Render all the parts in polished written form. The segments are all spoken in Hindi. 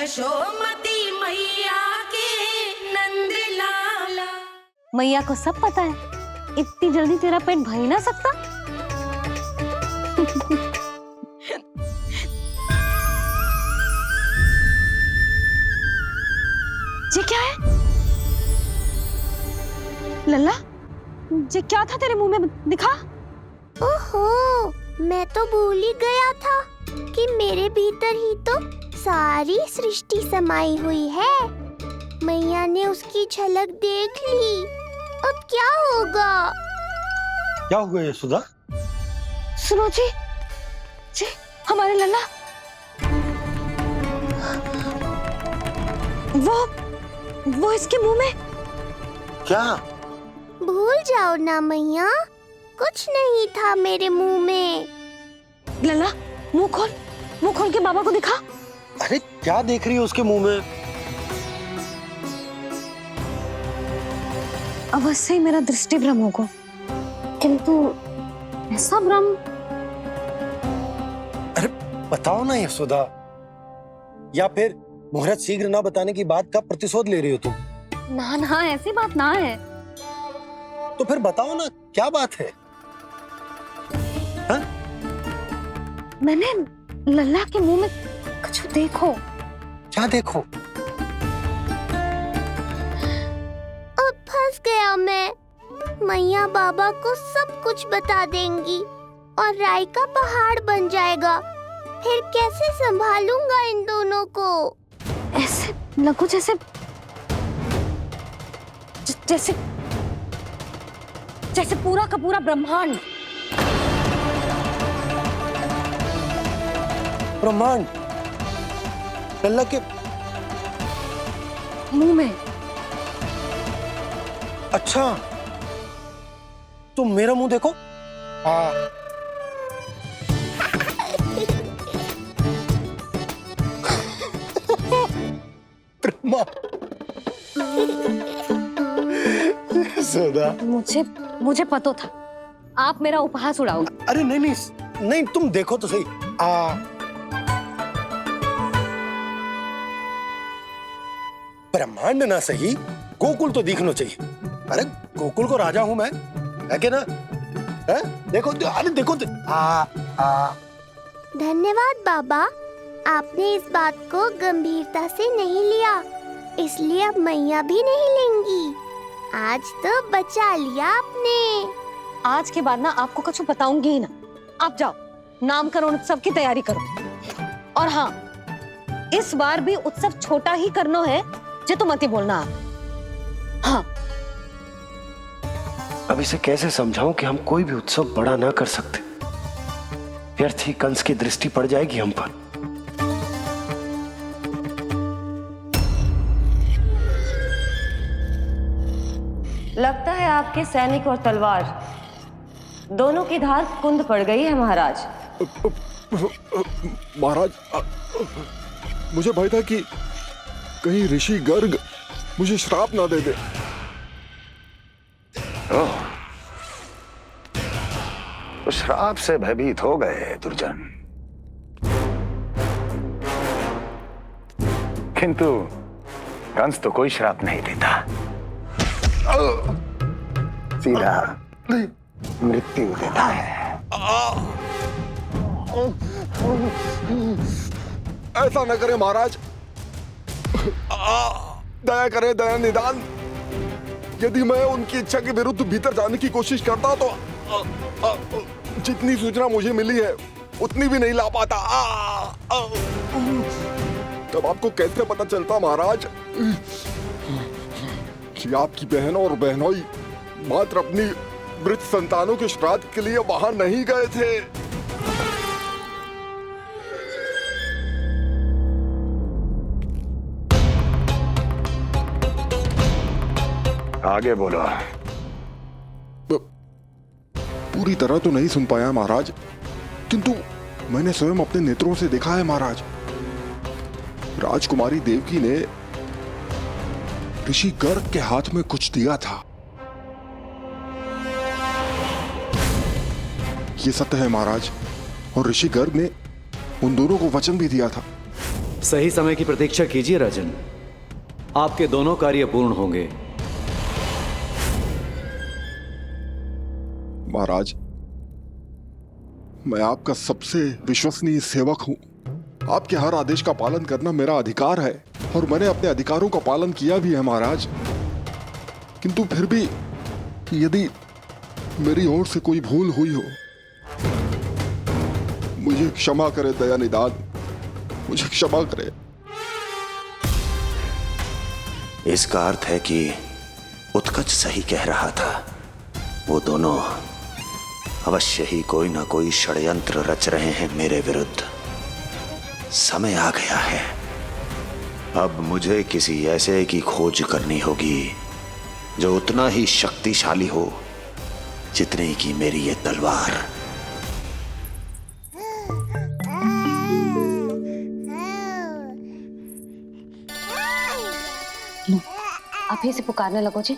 यशोमती मैया के नंद लाला। मैया को सब पता है, इतनी जल्दी तेरा पेट भर ही ना सकता। ये क्या है लल्ला? ये क्या था तेरे मुंह में, दिखा। ओहो, मैं तो भूल ही गया था कि मेरे भीतर ही तो सारी सृष्टि समाई हुई है। मैया ने उसकी झलक देख ली, अब क्या होगा? क्या हुआ यशोदा? सुनो जी, हमारे लल्ला वो इसके मुंह में। क्या? भूल जाओ ना मैया, कुछ नहीं था मेरे मुंह में। लल्ला मुंह खोल के बाबा को दिखा। अरे क्या देख रही है उसके मुंह में? अवश्य ही मेरा दृष्टि भ्रम होगा, किंतु ऐसा भ्रम। अरे बताओ ना यशोदा, या फिर मुहूर्त शीघ्र ना बताने की बात का प्रतिशोध ले रही हो तुम? ना ऐसी बात ना है। तो फिर बताओ ना क्या बात है? हा? मैंने लल्ला के मुंह में कुछ देखो। क्या देखो? अब फंस गया मैं। मैया बाबा को सब कुछ बता देंगी और राय का पहाड़ बन जाएगा। फिर कैसे संभालूंगा इन दोनों को? ऐसे लगो जैसे पूरा का पूरा ब्रह्मांड। ब्रह्मांड लल्ला के मुंह में। अच्छा, तुम मेरा मुंह देखो। हाँ। यशोदा, मुझे पता था आप मेरा उपहास उड़ाओगे। अरे नहीं, तुम देखो तो सही। ब्रह्मांड ना सही, गोकुल तो दिखना चाहिए। अरे गोकुल को राजा हूं मैं, है कि ना? है? देखो, अरे देखो। धन्यवाद बाबा, आपने इस बात को गंभीरता से नहीं लिया, इसलिए अब मैया भी नहीं लेंगी। आज तो बचा लिया आपने। आज के बाद ना आपको कुछ बताऊंगी ही ना। आप जाओ, नामकरण उत्सव की तैयारी करो। और हाँ, इस बार भी उत्सव छोटा ही करना है, जो तो मत ही बोलना आप। हाँ। अब इसे कैसे समझाऊं कि हम कोई भी उत्सव बड़ा ना कर सकते? व्यर्थ ही कंस की दृष्टि पड़ जाएगी हम पर। लगता है आपके सैनिक और तलवार दोनों की धार कुंद पड़ गई है महाराज। महाराज, मुझे भय था कि कहीं ऋषि गर्ग मुझे श्राप ना दे दे। तो श्राप से भयभीत हो गए दुर्जन, किंतु कंस तो कोई श्राप नहीं देता, सीधा मृत्यु देता है। ऐसा न करे महाराज, दया करे, दया निदान। यदि मैं उनकी इच्छा के विरुद्ध भीतर जाने की कोशिश करता तो जितनी सूचना मुझे मिली है उतनी भी नहीं ला पाता। तब आपको कैसे पता चलता महाराज कि आपकी बहन और बहनोई मात्र अपनी मृत संतानों के श्राद्ध के लिए वहां नहीं गए थे? आगे बोलो। पूरी तरह तो नहीं सुन पाया महाराज, किंतु मैंने स्वयं अपने नेत्रों से देखा है महाराज। राजकुमारी देवकी ने ऋषि गर्ग के हाथ में कुछ दिया था। ये सत्य है महाराज, और ऋषि गर्ग ने उन दोनों को वचन भी दिया था। सही समय की प्रतीक्षा कीजिए राजन, आपके दोनों कार्य पूर्ण होंगे। महाराज, मैं आपका सबसे विश्वसनीय सेवक हूं। आपके हर आदेश का पालन करना मेरा अधिकार है और मैंने अपने अधिकारों का पालन किया भी है महाराज। किंतु फिर भी यदि मेरी ओर से कोई भूल हुई हो, मुझे क्षमा करे दयानिदान, मुझे क्षमा करे। इसका अर्थ है कि उत्कच सही कह रहा था। वो दोनों अवश्य ही कोई ना कोई षड्यंत्र रच रहे हैं मेरे विरुद्ध। समय आ गया है, अब मुझे किसी ऐसे की खोज करनी होगी जो उतना ही शक्तिशाली हो जितनी की मेरी ये तलवार। लो, अभी से पुकारने लगो जी।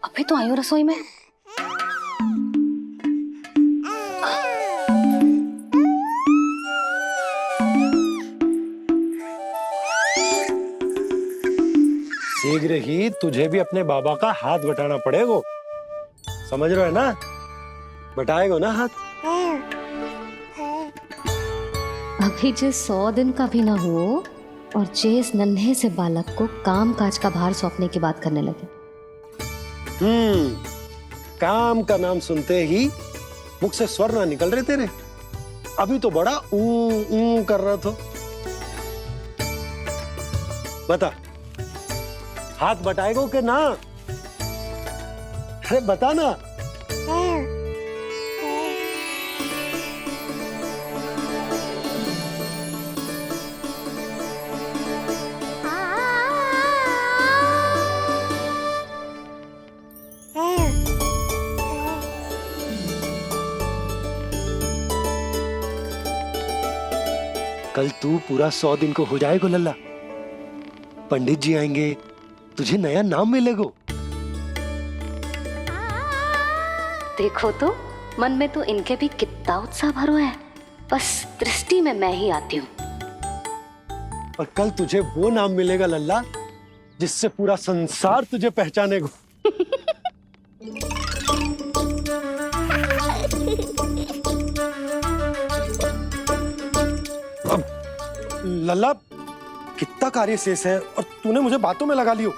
अभी तो आई हो रसोई में। शीघ्र ही तुझे भी अपने बाबा का हाथ बटाना पड़ेगा, समझ रहे हो ना? बटाएगा ना हाथ? अभी जो 100 दिन का भी ना हो और जिस नन्हे से बालक को काम काज का भार सौंपने की बात करने लगे। काम का नाम सुनते ही मुख से स्वर ना निकल रहे तेरे। अभी तो बड़ा ऊ कर रहा था। बता, हाथ बटाएगो कि ना? अरे बता ना। कल तू पूरा 100 दिन को हो जाएगा लल्ला। पंडित जी आएंगे, तुझे नया नाम मिलेगा। देखो तो मन में तो इनके भी कितना उत्साह भरो है, बस दृष्टि में मैं ही आती हूँ। और कल तुझे वो नाम मिलेगा लल्ला जिससे पूरा संसार तुझे पहचानेगा। अब लल्ला, कितना कार्य शेष है और तूने मुझे बातों में लगा लियो।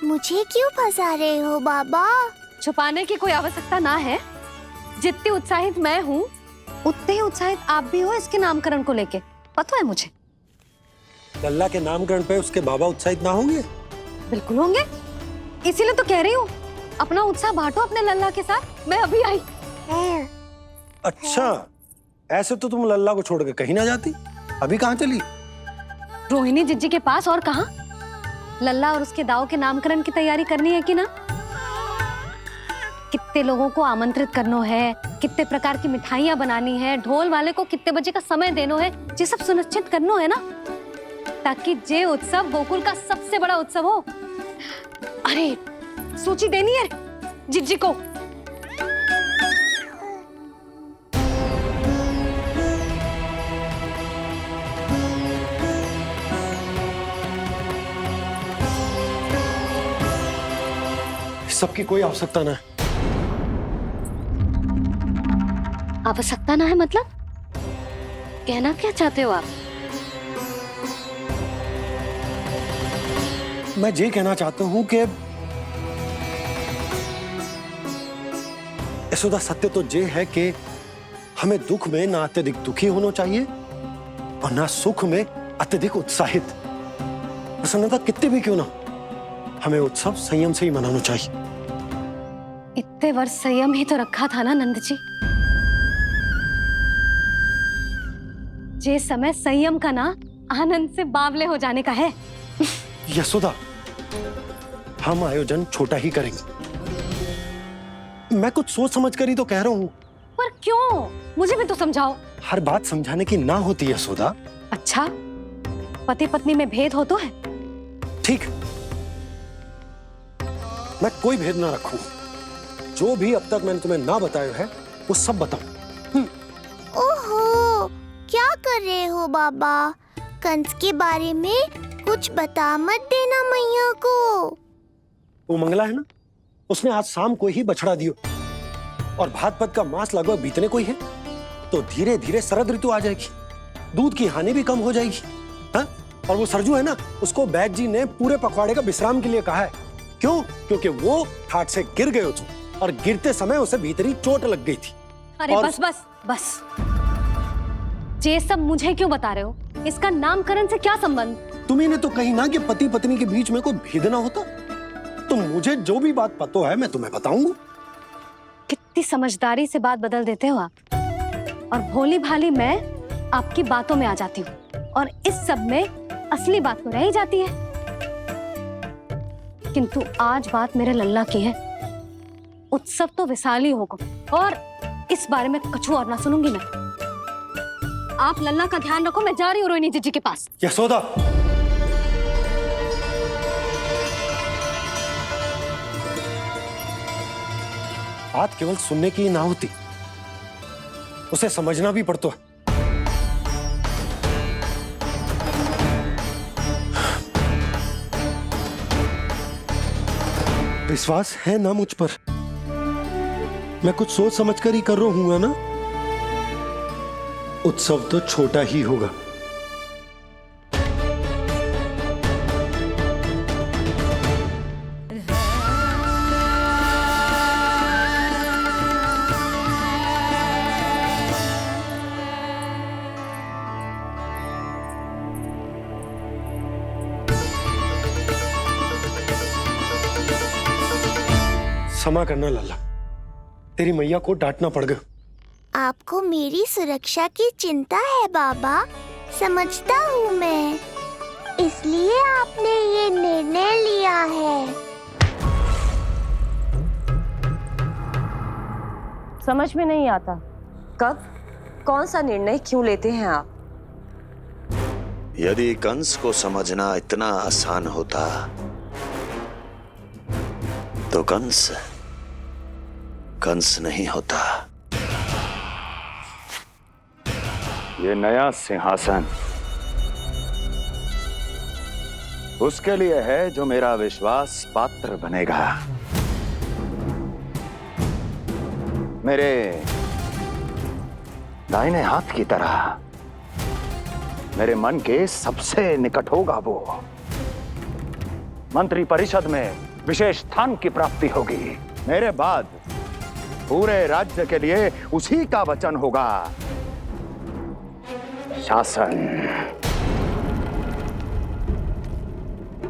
मुझे क्यों फंसा रहे हो बाबा? छुपाने की कोई आवश्यकता ना है। जितनी उत्साहित मैं हूँ उतने ही उत्साहित आप भी हो इसके नामकरण को लेके, पता है मुझे। लल्ला के नामकरण पे उसके बाबा उत्साहित ना होंगे? बिल्कुल होंगे, इसीलिए तो कह रही हूँ अपना उत्साह बांटो अपने लल्ला के साथ। मैं अभी आई। अच्छा, ऐसे तो तुम लल्ला को छोड़ के कहीं ना जाती। अभी कहाँ चली? रोहिणी जिज्जी के पास, और कहाँ? लल्ला और उसके दाव के नामकरण की तैयारी करनी है कि ना? कितने लोगों को आमंत्रित करना है, कितने प्रकार की मिठाइयां बनानी है, ढोल वाले को कितने बजे का समय देना है, ये सब सुनिश्चित करना है ना, ताकि जे उत्सव गोकुल का सबसे बड़ा उत्सव हो। अरे सूची देनी है जिज्जी को। सबकी कोई आवश्यकता ना है। आवश्यकता ना है मतलब? कहना क्या चाहते हो आप? मैं ये कहना चाहता हूं कि यशोदा, सत्य तो ये है कि हमें दुख में ना अत्यधिक दुखी होना चाहिए और ना सुख में अत्यधिक उत्साहित। प्रसन्नता कितनी भी क्यों ना, हमें उत्सव संयम से ही मनाना चाहिए। इतने वर्ष संयम ही तो रखा था ना नंद जी। ये समय संयम का ना आनंद से बावले हो जाने का है। यशोदा, हम आयोजन छोटा ही करेंगे। मैं कुछ सोच समझ कर ही तो कह रहा हूँ। पर क्यों? मुझे भी तो समझाओ। हर बात समझाने की ना होती है यशोदा। अच्छा, पति पत्नी में भेद हो तो है? ठीक, मैं कोई भेद ना रखूं। जो भी अब तक मैंने तुम्हें ना बताया है वो सब बताऊं। ओहो, क्या कर रहे हो बाबा? कंस के बारे में कुछ बता मत देना मैया को। वो मंगला है ना, उसने आज शाम को ही बछड़ा दियो और भात पद का मांस लगभग बीतने को ही है, तो धीरे धीरे शरद ऋतु आ जाएगी, दूध की हानि भी कम हो जाएगी। हाँ? और वो सरजू है ना, उसको बैद जी ने पूरे पखवाड़े का विश्राम के लिए कहा है। क्यों? क्योंकि वो ठाट से गिर गए थे और गिरते समय उसे भीतरी चोट लग गई थी। अरे और... बस बस बस, ये सब मुझे क्यों बता रहे हो? इसका नामकरण से क्या संबंध? तुम्ही ने तो कही ना कि पति पत्नी के बीच में कोई भेद ना होता, तो मुझे जो भी बात पता है मैं तुम्हें बताऊंगा। कितनी समझदारी से बात बदल देते हो आप, और भोली भाली मैं आपकी बातों में आ जाती हूँ और इस सब में असली बात तो रह ही जाती है। किंतु आज बात मेरे लल्ला की है, उत्सव तो विशाल ही होगा और इस बारे में कछु और ना सुनूंगी मैं। आप लल्ला का ध्यान रखो, मैं जा रही हूँ रोहिणी जीजी के पास। यशोदा, बात केवल सुनने की ना होती, उसे समझना भी पड़ता है। विश्वास है ना मुझ पर? मैं कुछ सोच समझ कर ही कर रहा हूँ ना। उत्सव तो छोटा ही होगा, क्षमा करना लल्ला, तेरी मैया को डांटना पड़ गया। आपको मेरी सुरक्षा की चिंता है बाबा, समझता हूँ मैं, इसलिए आपने ये निर्णय लिया है। समझ में नहीं आता, कब कौन सा निर्णय क्यों लेते हैं आप? यदि कंस को समझना इतना आसान होता तो कंस नहीं होता। ये नया सिंहासन उसके लिए है जो मेरा विश्वास पात्र बनेगा। मेरे दाहिने हाथ की तरह मेरे मन के सबसे निकट होगा वो। मंत्री परिषद में विशेष स्थान की प्राप्ति होगी। मेरे बाद पूरे राज्य के लिए उसी का वचन होगा। शासन।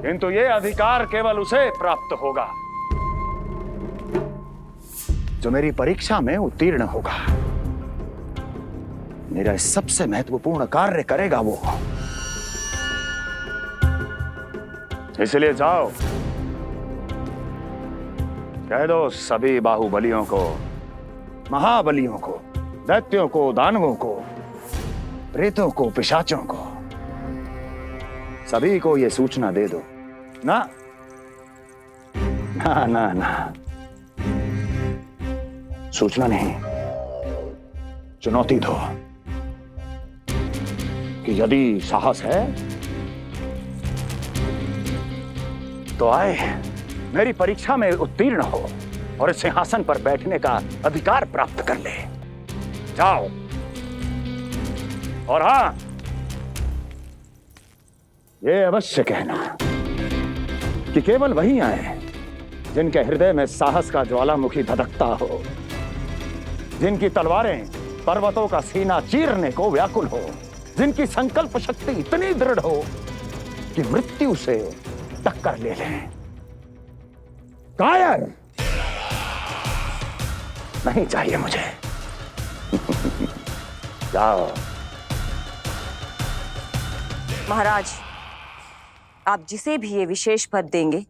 किंतु ये अधिकार केवल उसे प्राप्त होगा जो मेरी परीक्षा में उत्तीर्ण होगा, मेरा सबसे महत्वपूर्ण कार्य करेगा वो। इसलिए जाओ, कह दो सभी बाहुबलियों को, महाबलियों को, दैत्यों को, दानवों को, प्रेतों को, पिशाचों को, सभी को यह सूचना दे दो ना ना ना ना, सूचना नहीं, चुनौती दो कि यदि साहस है तो आए, मेरी परीक्षा में उत्तीर्ण हो और इस सिंहासन पर बैठने का अधिकार प्राप्त कर ले। जाओ। और हां, ये अवश्य कहना कि केवल वही आए जिनके हृदय में साहस का ज्वालामुखी धधकता हो, जिनकी तलवारें पर्वतों का सीना चीरने को व्याकुल हो, जिनकी संकल्प शक्ति इतनी दृढ़ हो कि मृत्यु से टक्कर ले लें। कायर नहीं चाहिए मुझे। जाओ। महाराज, आप जिसे भी ये विशेष पद देंगे,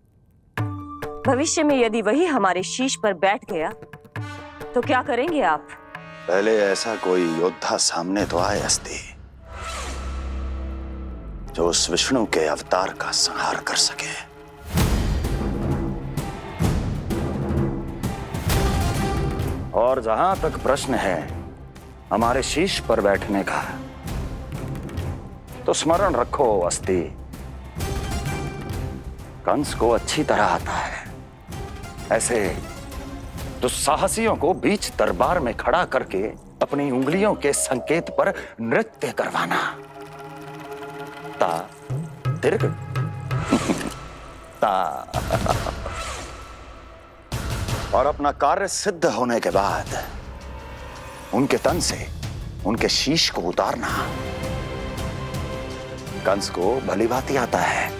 भविष्य में यदि वही हमारे शीश पर बैठ गया तो क्या करेंगे आप? पहले ऐसा कोई योद्धा सामने तो आए अस्ति, जो उस विष्णु के अवतार का संहार कर सके। और जहां तक प्रश्न है हमारे शीश पर बैठने का, तो स्मरण रखो अस्ति, कंस को अच्छी तरह आता है ऐसे दुस्साहसियों को बीच दरबार में खड़ा करके अपनी उंगलियों के संकेत पर नृत्य करवाना। ता दीर्घ ता। और अपना कार्य सिद्ध होने के बाद उनके तन से उनके शीश को उतारना। कंस को भली भांति आता है।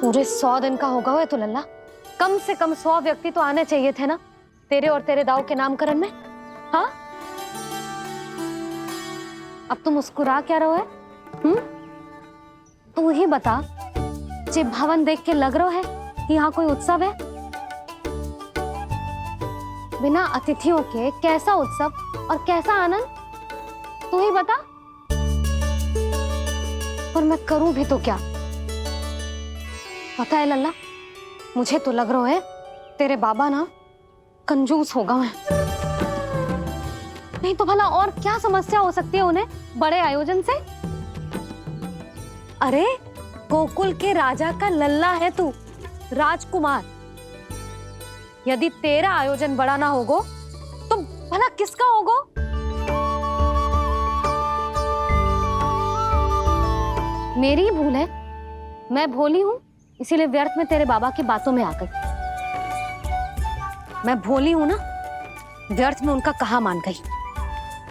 पूरे 100 दिन का होगा हुआ तो लल्ला, कम से कम 100 व्यक्ति तो आने चाहिए थे ना तेरे और तेरे दाऊ के नामकरण में। हाँ, अब तुम मुस्कुरा क्या रहो है? तू ही बता, जे भवन देख के लग रहा है कि यहाँ कोई उत्सव है? बिना अतिथियों के कैसा उत्सव और कैसा आनंद, तू ही बता। पर मैं करूं भी तो क्या? पता है लल्ला, मुझे तो लग रहा है तेरे बाबा ना कंजूस होगा मैं। नहीं तो भला और क्या समस्या हो सकती है उन्हें बड़े आयोजन से? अरे गोकुल के राजा का लल्ला है तू, राजकुमार। यदि तेरा आयोजन बड़ा ना होगो तो भला किसका होगो? मेरी भूल है, मैं भोली हूं, इसीलिए व्यर्थ में तेरे बाबा की बातों में आ गई। मैं भोली हूं ना, व्यर्थ में उनका कहा मान गई।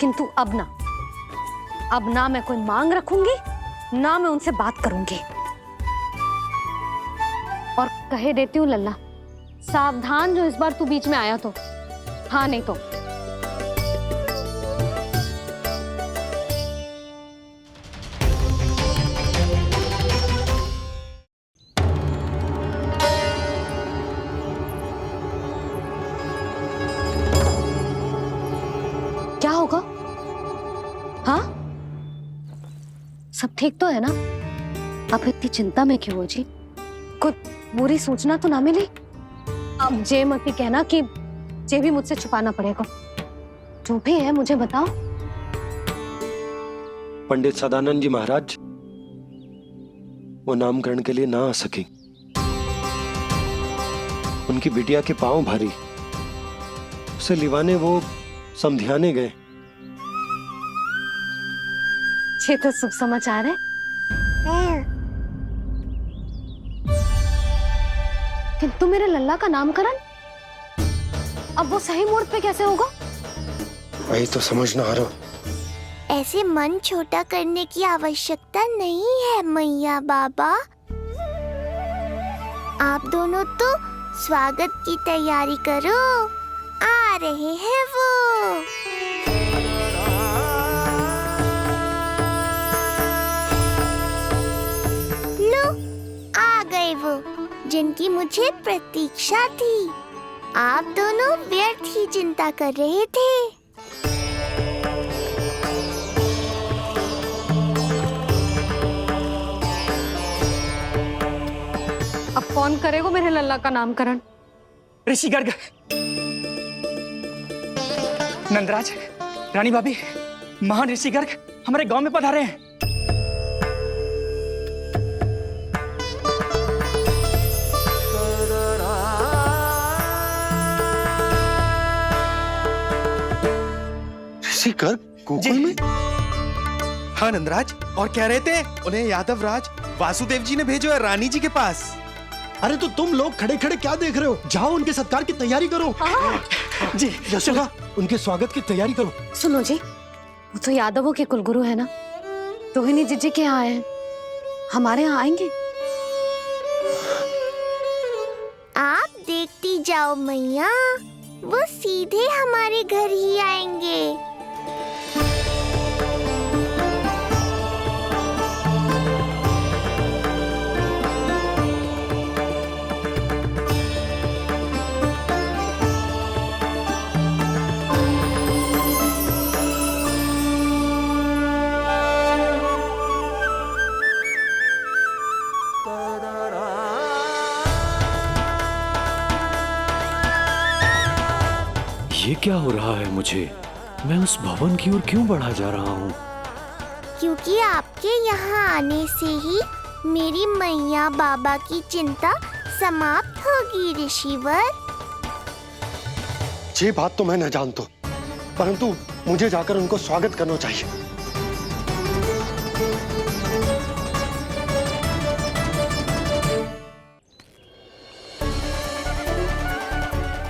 किंतु अब ना मैं कोई मांग रखूंगी, ना मैं उनसे बात करूंगी। और कहे देती हूँ लल्ला, सावधान जो इस बार तू बीच में आया तो। हाँ नहीं तो क्या होगा? हाँ, सब ठीक तो है ना? आप इतनी चिंता में क्यों हो जी? कुछ बुरी सूचना तो ना मिली? अब जे मत कहना कि जे भी मुझसे छुपाना पड़ेगा। जो भी है मुझे बताओ। पंडित सदानंद जी महाराज वो नामकरण के लिए ना आ सके। उनकी बिटिया के पांव भारी, उसे लिवाने वो समझाने गए। ये तो शुभ समाचार है। किंतु मेरे लल्ला का नामकरण अब वो सही मुहूर्त पे कैसे होगा? वही तो समझ ना आ रहा। ऐसे मन छोटा करने की आवश्यकता नहीं है मैया बाबा। आप दोनों तो स्वागत की तैयारी करो, आ रहे हैं वो। लो, आ गए वो जिनकी मुझे प्रतीक्षा थी। आप दोनों व्यर्थ ही चिंता कर रहे थे। अब कौन करेगा मेरे लल्ला का नामकरण? ऋषि गर्ग, नंदराज, रानी भाभी, महान ऋषि गर्ग हमारे गांव में पधारे हैं। ऋषि गर्ग गोकुल में? हाँ नंदराज, और कह रहे थे उन्हें यादव राज वासुदेव जी ने भेजो है रानी जी के पास। अरे तो तुम लोग खड़े खड़े क्या देख रहे हो? जाओ उनके सत्कार की तैयारी करो। जी यशोदा, उनके स्वागत की तैयारी करो। सुनो जी, वो तो यादवों के कुलगुरु है ना, रोहिणी जीजी के यहाँ आए हैं, हमारे यहाँ आएंगे। आप देखती जाओ मैया, वो सीधे हमारे घर ही आएंगे। ये क्या हो रहा है मुझे? मैं उस भवन की ओर क्यों बढ़ा जा रहा हूँ? क्योंकि आपके यहाँ आने से ही मेरी मैया बाबा की चिंता समाप्त होगी ऋषिवर। ये बात तो मैं न जानता, परंतु मुझे जाकर उनको स्वागत करना चाहिए।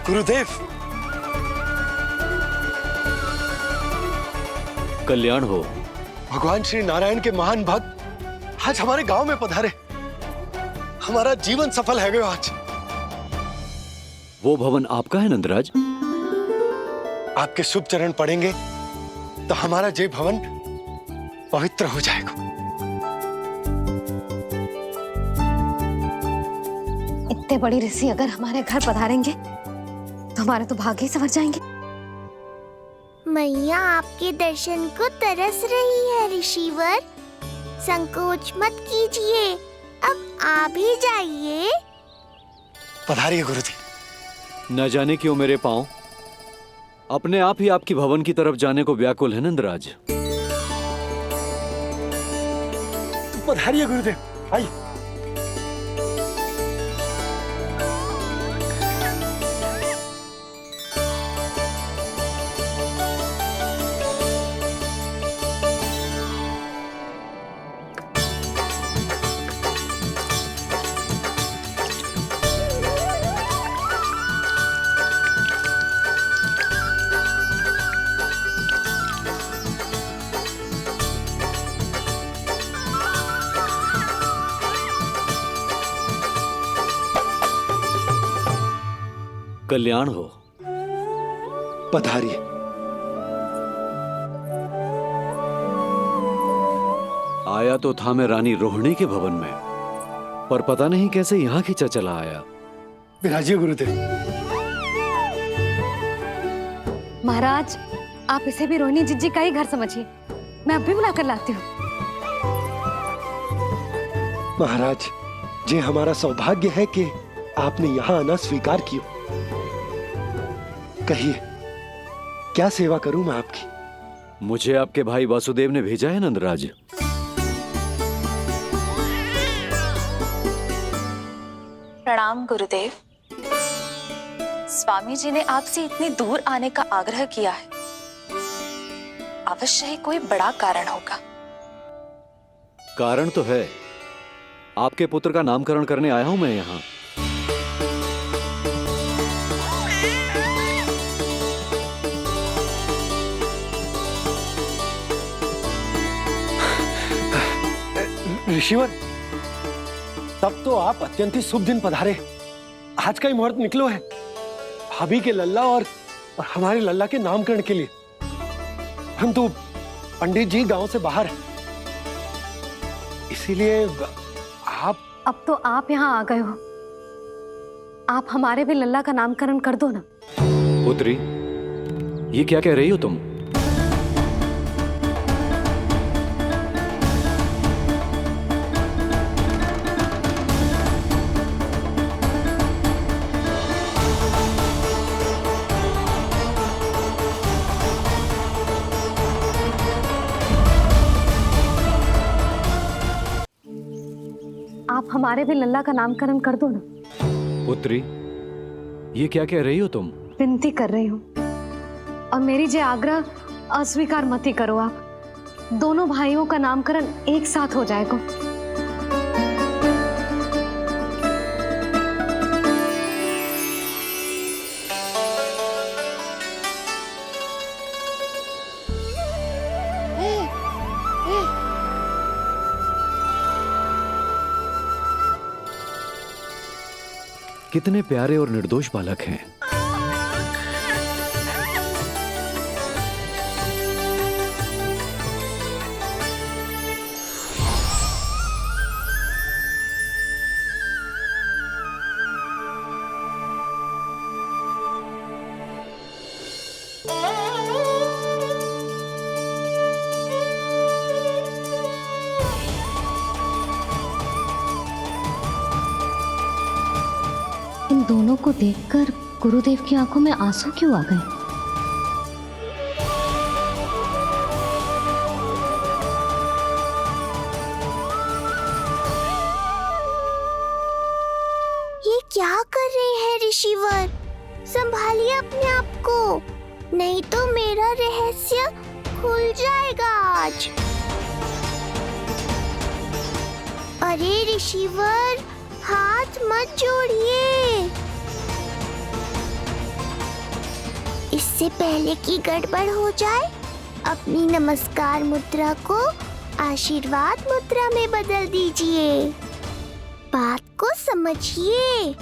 गुरुदेव, कल्याण हो। भगवान श्री नारायण के महान भक्त आज हमारे गांव में पधारे। हमारा जीवन सफल है गयो आज। वो भवन आपका है नंदराज? आपके शुभ चरण पड़ेंगे तो हमारा जय भवन पवित्र हो जाएगा। इतने बड़ी ऋषि अगर हमारे घर पधारेंगे तो हमारे तो भाग्य ही संवर जाएंगे। मैया आपके दर्शन को तरस रही है ऋषिवर। संकोच मत कीजिए, अब आप ही जाइए। पधारिए गुरुदेव। न जाने क्यों मेरे पांव अपने आप ही आपकी भवन की तरफ जाने को व्याकुल है नंदराज। पधारिए गुरुदेव, आइए। कल्याण हो। पधारिए। आया तो था मैं रानी रोहिणी के भवन में, पर पता नहीं कैसे यहाँ खींचा चला आया। विराजिए गुरुदेव। महाराज, आप इसे भी रोहिणी जिज्जी का ही घर समझिए। मैं अब भी बुलाकर लाती हूँ। महाराज, ये हमारा सौभाग्य है कि आपने यहाँ आना स्वीकार किया। कहिए, क्या सेवा करूं मैं आपकी? मुझे आपके भाई वासुदेव ने भेजा है नंदराज। प्रणाम गुरुदेव। स्वामी जी ने आपसे इतनी दूर आने का आग्रह किया है। अवश्य ही कोई बड़ा कारण होगा। कारण तो है। आपके पुत्र का नामकरण करने आया हूं मैं यहाँ। ऋषिवर, तब तो आप अत्यंत ही शुभ दिन पधारे। आज का ही मुहूर्त निकलो है भाभी के लल्ला और हमारे लल्ला के नामकरण के लिए। परंतु पंडित जी गांव से बाहर है, इसीलिए आप। अब तो आप यहाँ आ गए हो, आप हमारे भी लल्ला का नामकरण कर दो ना। पुत्री, ये क्या कह रही हो तुम? आप हमारे भी लल्ला का नामकरण कर दो ना। पुत्री, ये क्या कह रही हो तुम? विनती कर रही हूँ, और मेरी जे आग्रह अस्वीकार मत ही करो। आप दोनों भाइयों का नामकरण एक साथ हो जाएगा। कितने प्यारे और निर्दोष बालक हैं। इन दोनों को देखकर गुरुदेव की आंखों में आंसू क्यों आ गए? ये क्या कर रहे हैं ऋषिवर? संभालिए अपने आप को, नहीं तो मेरा रहस्य खुल जाएगा आज। अरे ऋषिवर, हाथ मत जोड़िए। इससे पहले कि गड़बड़ हो जाए, अपनी नमस्कार मुद्रा को आशीर्वाद मुद्रा में बदल दीजिए। बात को समझिए।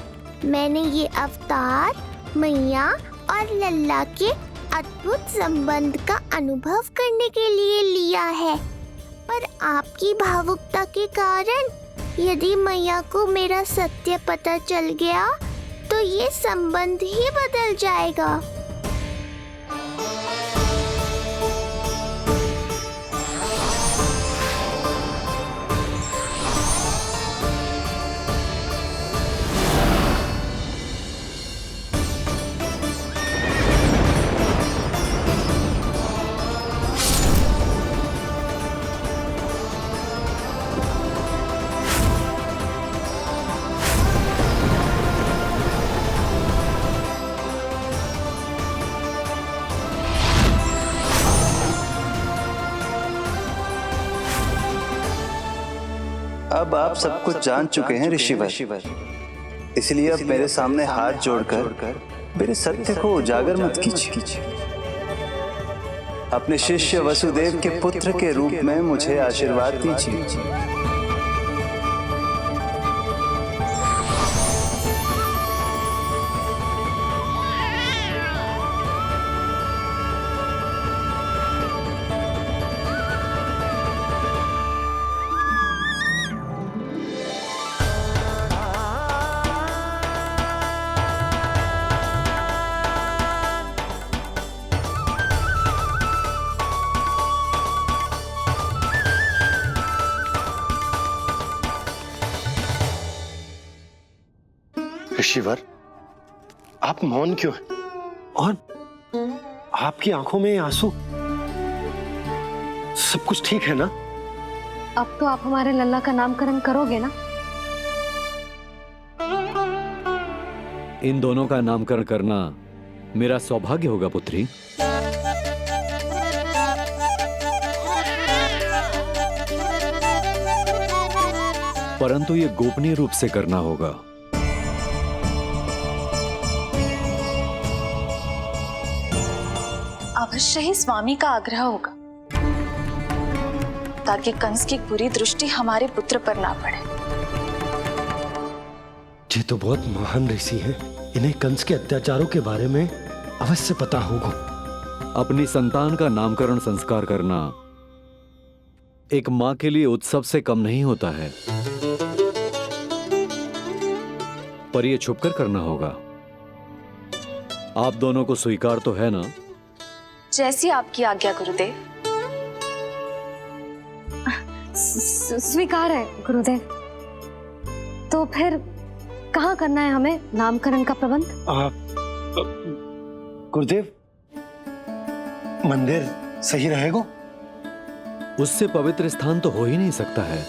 मैंने ये अवतार मैया और लल्ला के अद्भुत संबंध का अनुभव करने के लिए लिया है, पर आपकी भावुकता के कारण यदि मैया को मेरा सत्य पता चल गया तो ये संबंध ही बदल जाएगा। अब आप सब कुछ जान चुके हैं ऋषिवर, इसलिए अब मेरे सामने हाथ जोड़कर मेरे सत्य को उजागर मत कीजिए। अपने शिष्य वसुदेव के पुत्र के रूप में मुझे आशीर्वाद दीजिए। ऋषिवर, आप मौन क्यों हैं? और आपकी आंखों में आंसू? सब कुछ ठीक है ना? अब तो आप हमारे लल्ला का नामकरण करोगे ना? इन दोनों का नामकरण करना मेरा सौभाग्य होगा पुत्री। परंतु ये गोपनीय रूप से करना होगा। अवश्य ही स्वामी का आग्रह होगा, ताकि कंस की बुरी दृष्टि हमारे पुत्र पर ना पड़े। ये तो बहुत महान ऋषि हैं, इन्हें कंस के अत्याचारों के बारे में अवश्य पता होगा। अपनी संतान का नामकरण संस्कार करना एक मां के लिए उत्सव से कम नहीं होता है, पर यह छुपकर करना होगा। आप दोनों को स्वीकार तो है ना? जैसी आपकी आज्ञा गुरुदेव। स्वीकार है गुरुदेव। तो फिर कहाँ करना है हमें नामकरण का प्रबंध? गुरुदेव, मंदिर सही रहेगा? उससे पवित्र स्थान तो हो ही नहीं सकता है।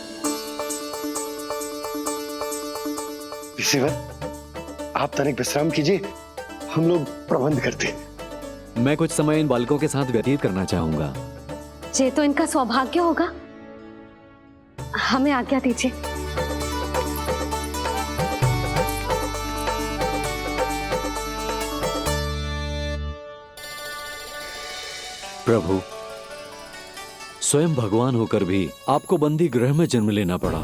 ऋषिवर, आप तनिक विश्राम कीजिए, हम लोग प्रबंध करते हैं। मैं कुछ समय इन बालकों के साथ व्यतीत करना चाहूंगा। ये तो इनका सौभाग्य होगा। हमें आज्ञा दीजिए। प्रभु, स्वयं भगवान होकर भी आपको बंदी गृह में जन्म लेना पड़ा।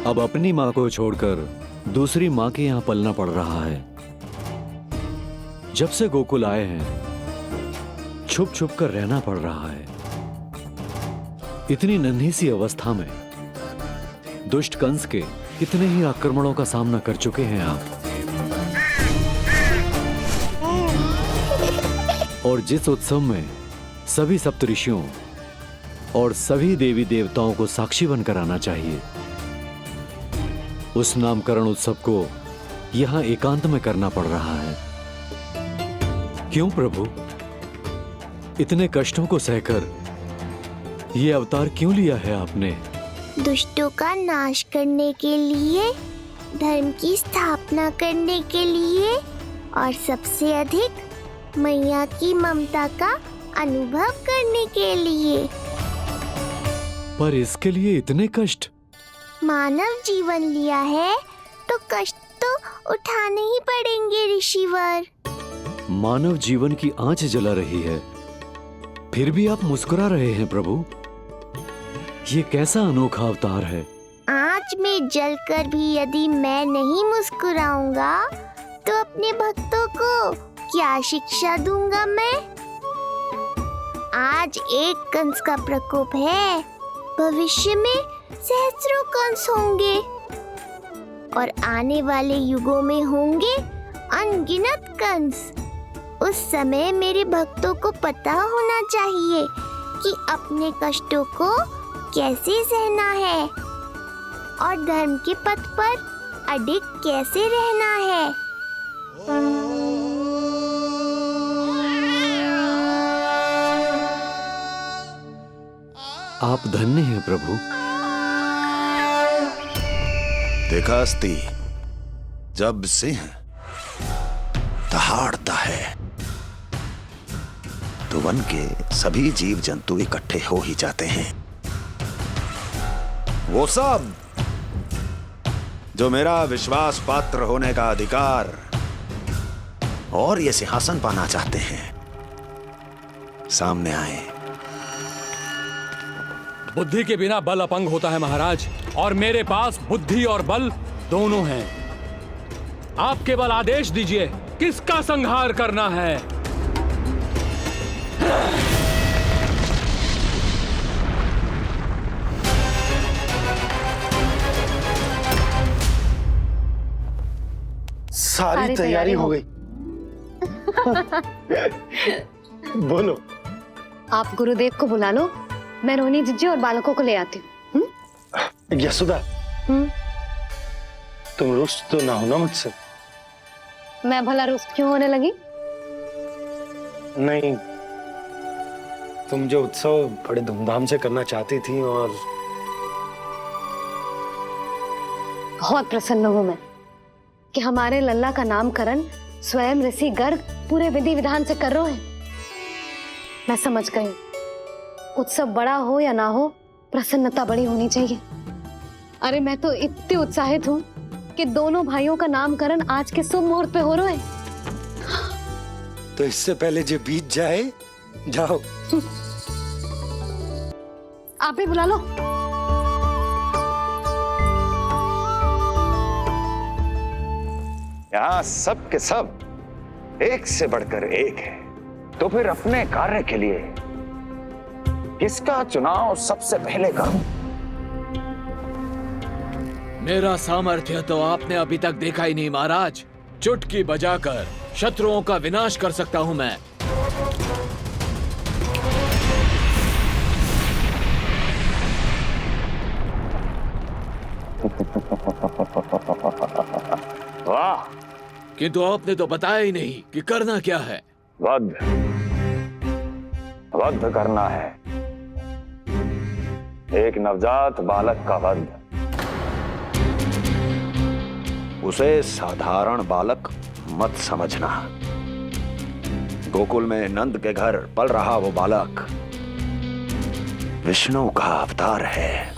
अब अपनी मां को छोड़कर दूसरी मां के यहां पलना पड़ रहा है। जब से गोकुल आए हैं छुप छुप कर रहना पड़ रहा है। इतनी नन्ही सी अवस्था में दुष्ट कंस के कितने ही आक्रमणों का सामना कर चुके हैं आप। और जिस उत्सव में सभी सप्तऋषियों और सभी देवी देवताओं को साक्षी बनकर आना चाहिए, उस नामकरण उत्सव को यहां एकांत में करना पड़ रहा है। क्यों प्रभु? इतने कष्टों को सहकर ये अवतार क्यों लिया है आपने? दुष्टों का नाश करने के लिए, धर्म की स्थापना करने के लिए और सबसे अधिक मैया की ममता का अनुभव करने के लिए। पर इसके लिए इतने कष्ट? मानव जीवन लिया है तो कष्ट तो उठाने ही पड़ेंगे ऋषिवर। मानव जीवन की आंच जला रही है, फिर भी आप मुस्कुरा रहे हैं प्रभु। ये कैसा अनोखा अवतार है? आंच में जलकर भी यदि मैं नहीं मुस्कुराऊंगा तो अपने भक्तों को क्या शिक्षा दूंगा मैं? आज एक कंस का प्रकोप है, भविष्य में सहस्रों कंस होंगे और आने वाले युगों में होंगे अनगिनत कंस। उस समय मेरे भक्तों को पता होना चाहिए कि अपने कष्टों को कैसे सहना है और धर्म के पथ पर अडिग कैसे रहना है। आप धन्य हैं प्रभु। देखा अस्ति, जब सिंह दहाड़ता है तो वन के सभी जीव जंतु इकट्ठे हो ही जाते हैं। वो सब जो मेरा विश्वास पात्र होने का अधिकार और ये सिंहासन पाना चाहते हैं, सामने आए। बुद्धि के बिना बल अपंग होता है महाराज, और मेरे पास बुद्धि और बल दोनों हैं। आप केवल आदेश दीजिए किसका संहार करना है। सारी तैयारी हो गई। बोलो। आप गुरुदेव को बुला लो, मैं रोहिणी जीजी और बालकों को ले आती हूँ। यशोदा, तुम रुष्ट तो ना हो ना मुझसे? मैं भला रुष्ट क्यों होने लगी? नहीं, तुम जो उत्सव बड़े धूमधाम से करना चाहती थी और बहुत प्रसन्न हूँ मैं कि हमारे लल्ला का नामकरण स्वयं ऋषि गर्ग पूरे विधि विधान से कर रहे हैं। मैं समझ गई, उत्सव बड़ा हो या ना हो, प्रसन्नता बड़ी होनी चाहिए। अरे मैं तो इतनी उत्साहित हूँ कि दोनों भाइयों का नामकरण आज के शुभ मुहूर्त पे हो रहा है। तो इससे पहले जो बीत जाए, जाओ। आप भी बुला लो। यहाँ सब के सब एक से बढ़कर एक है, तो फिर अपने कार्य के लिए किसका चुनाव सबसे पहले करूं? मेरा सामर्थ्य तो आपने अभी तक देखा ही नहीं महाराज। चुटकी बजाकर शत्रुओं का विनाश कर सकता हूं मैं। वाह! किंतु आपने तो बताया ही नहीं कि करना क्या है। वध करना है, एक नवजात बालक का वध। उसे साधारण बालक मत समझना। गोकुल में नंद के घर पल रहा वो बालक विष्णु का अवतार है।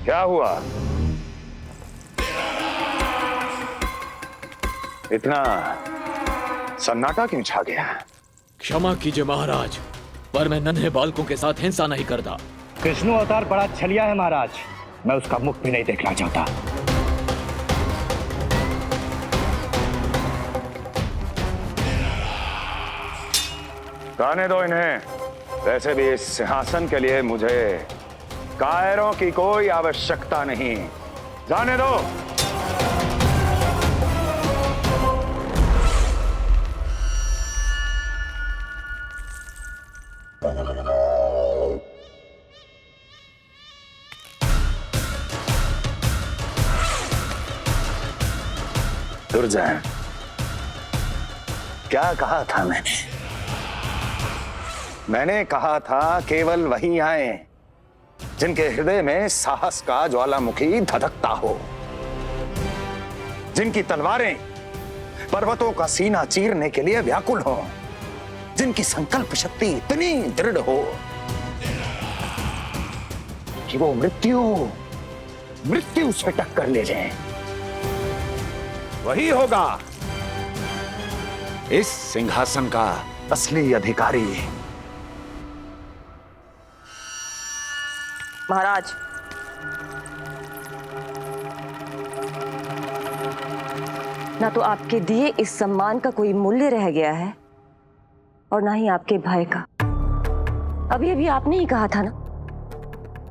क्या हुआ? इतना सन्नाटा क्यों छा गया? क्षमा कीजिए महाराज, पर मैं नन्हे बालकों के साथ हिंसा नहीं करता। विष्णु अवतार बड़ा छलिया है महाराज, मैं उसका मुख भी नहीं देखना चाहता। गाने दो इन्हें। वैसे भी इस सिंहासन के लिए मुझे कायरों की कोई आवश्यकता नहीं, जाने दो। दुर्जन, क्या कहा था मैंने कहा था केवल वही आए जिनके हृदय में साहस का ज्वालामुखी धधकता हो, जिनकी तलवारें पर्वतों का सीना चीरने के लिए व्याकुल हो, जिनकी संकल्प शक्ति इतनी दृढ़ हो कि वो मृत्यु से टक्कर ले जाए। वही होगा इस सिंहासन का असली अधिकारी। महाराज, ना तो आपके दिए इस सम्मान का कोई मूल्य रह गया है और ना ही आपके भय का। अभी अभी आपने ही कहा था ना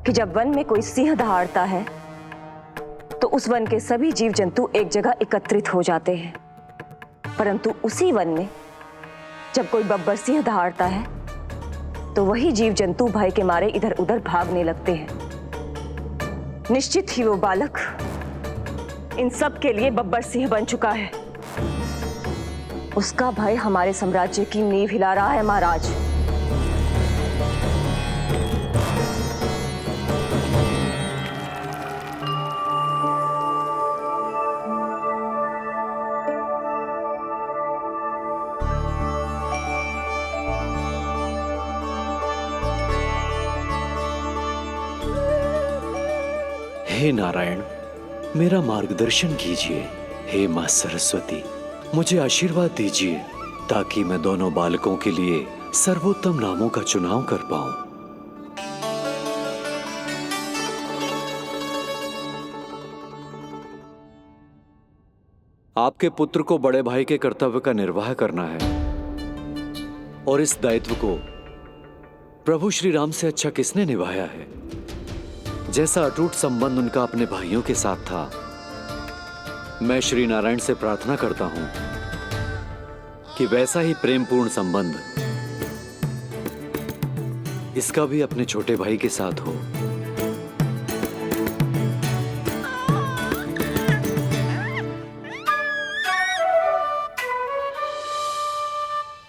कि जब वन में कोई सिंह दहाड़ता है तो उस वन के सभी जीव जंतु एक जगह एकत्रित हो जाते हैं, परंतु उसी वन में जब कोई बब्बर सिंह दहाड़ता है तो वही जीव जंतु भय के मारे इधर उधर भागने लगते हैं। निश्चित ही वो बालक इन सब के लिए बब्बर सिंह बन चुका है। उसका भय हमारे साम्राज्य की नींव हिला रहा है महाराज। हे नारायण, मेरा मार्गदर्शन कीजिए। हे मां सरस्वती, मुझे आशीर्वाद दीजिए ताकि मैं दोनों बालकों के लिए सर्वोत्तम नामों का चुनाव कर पाऊं। आपके पुत्र को बड़े भाई के कर्तव्य का निर्वाह करना है और इस दायित्व को प्रभु श्री राम से अच्छा किसने निभाया है? जैसा अटूट संबंध उनका अपने भाइयों के साथ था, मैं श्री नारायण से प्रार्थना करता हूं कि वैसा ही प्रेमपूर्ण संबंध इसका भी अपने छोटे भाई के साथ हो।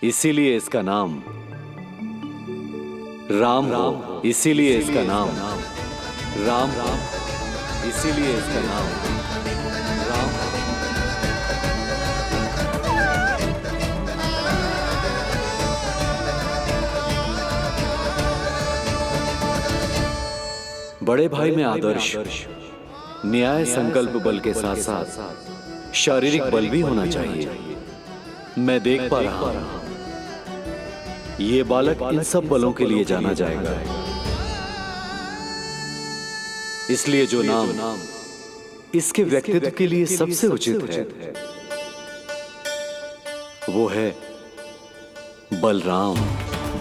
इसीलिए इसका नाम राम हो, इसीलिए इसका नाम राम, इसीलिए इसका नाम राम। बड़े भाई में आदर्श, न्याय, संकल्प बल के साथ साथ शारीरिक बल भी होना चाहिए। मैं देख पा रहा हूं ये बालक इन सब बलों के लिए जाना जाएगा। इसलिए जो नाम इसके व्यक्तित्व के लिए सबसे उचित है वो है बलराम,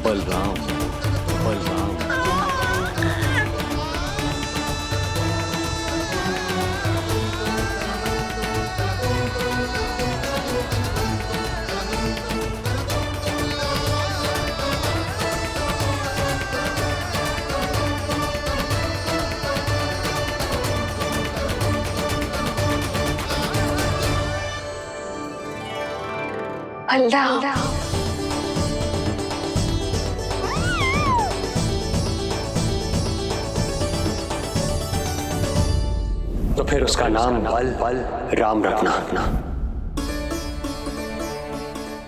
बलराम, बलराम। तो फिर उसका नाम बल राम रखना।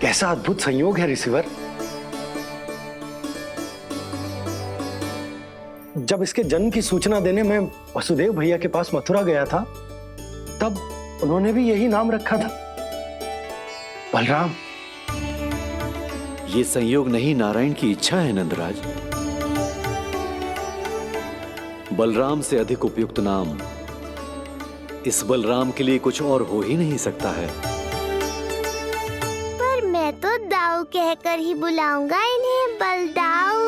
कैसा अद्भुत संयोग है रिसीवर। जब इसके जन्म की सूचना देने मैं वसुदेव भैया के पास मथुरा गया था तब उन्होंने भी यही नाम रखा था, बलराम। ये संयोग नहीं, नारायण की इच्छा है नंदराज। बलराम से अधिक उपयुक्त नाम इस बलराम के लिए कुछ और हो ही नहीं सकता है। पर मैं तो दाऊ कहकर ही बुलाऊंगा इन्हें, बलदाऊ।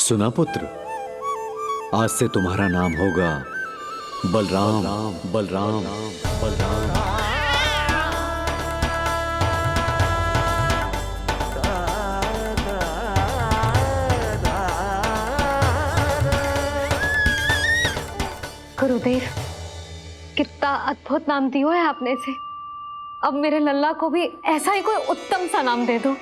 सुना पुत्र, आज से तुम्हारा नाम होगा बलराम। बलराम बलराम। गुरुदेव, कितना अद्भुत नाम दिया है आपने इसे। अब मेरे लल्ला को भी ऐसा ही कोई उत्तम सा नाम दे दो।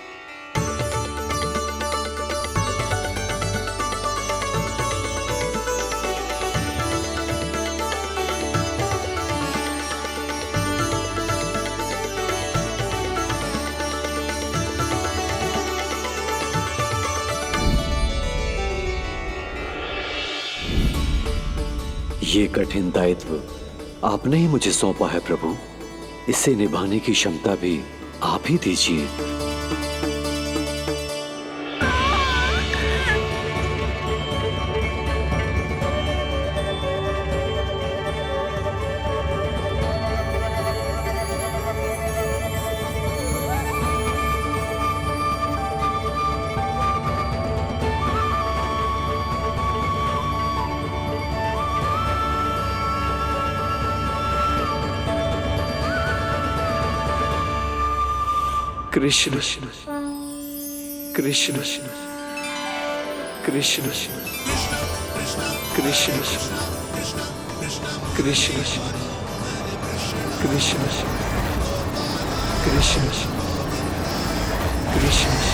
ये कठिन दायित्व आपने ही मुझे सौंपा है प्रभु, इसे निभाने की क्षमता भी आप ही दीजिए। कृष्ण कृष्ण कृष्ण कृष्ण कृष्ण कृष्ण कृष्ण कृष्ण कृष्ण।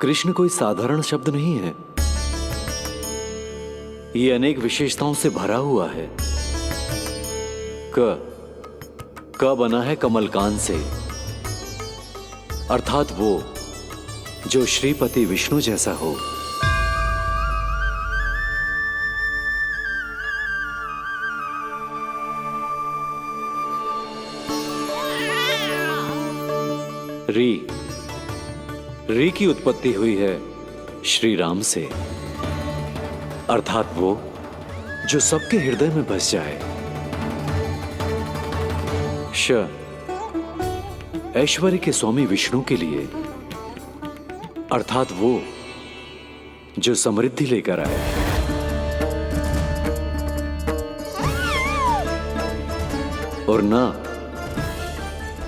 कृष्ण कोई साधारण शब्द नहीं है, ये अनेक विशेषताओं से भरा हुआ है। क बना है कमलकांत से, अर्थात वो जो श्रीपति विष्णु जैसा हो। री की उत्पत्ति हुई है श्री राम से, अर्थात वो जो सबके हृदय में बस जाए। ऐश्वर्य के स्वामी विष्णु के लिए, अर्थात वो जो समृद्धि लेकर आए। और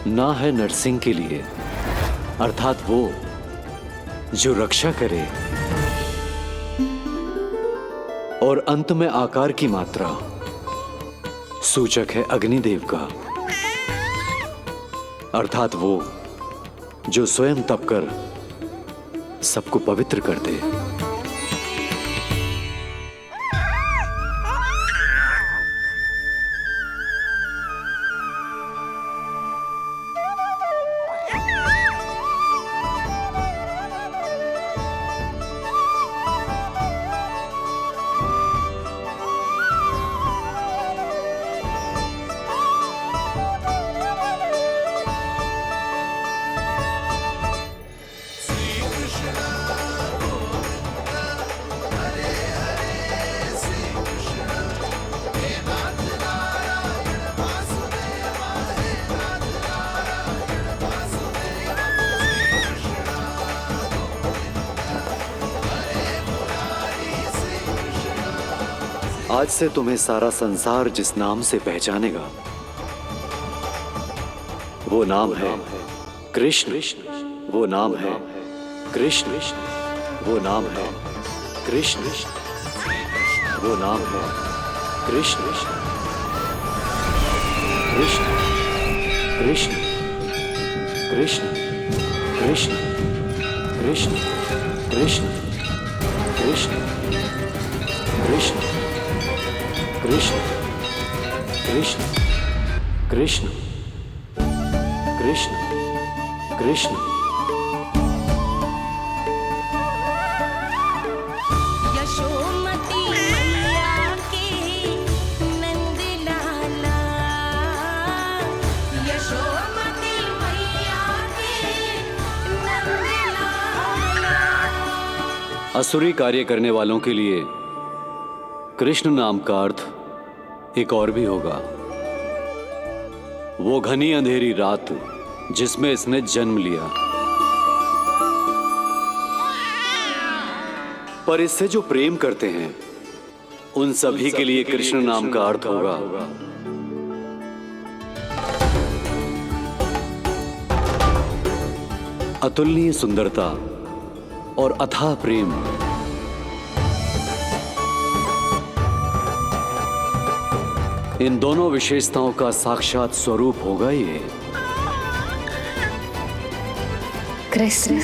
ना है नरसिंह के लिए, अर्थात वो जो रक्षा करे। और अंत में आकार की मात्रा सूचक है अग्निदेव का, अर्थात वो जो स्वयं तप कर सबको पवित्र कर दे। आज से तुम्हें सारा संसार जिस नाम से पहचानेगा वो नाम है कृष्ण। वो नाम है कृष्ण। वो नाम है कृष्ण। वो नाम है कृष्ण। कृष्ण कृष्ण कृष्ण कृष्ण कृष्ण कृष्ण कृष्ण कृष्ण कृष्ण कृष्ण कृष्ण कृष्ण कृष्ण। यशोमती मैया के नंद लाला, यशोमती मैया के नंद लाला। असुरी कार्य करने वालों के लिए कृष्ण नाम का अर्थ एक और भी होगा। वो घनी अंधेरी रात जिसमें इसने जन्म लिया, पर इससे जो प्रेम करते हैं उन सभी के लिए कृष्ण नाम का अर्थ होगा अतुलनीय सुंदरता और अथाह प्रेम। इन दोनों विशेषताओं का साक्षात स्वरूप होगा ये कृष्ण।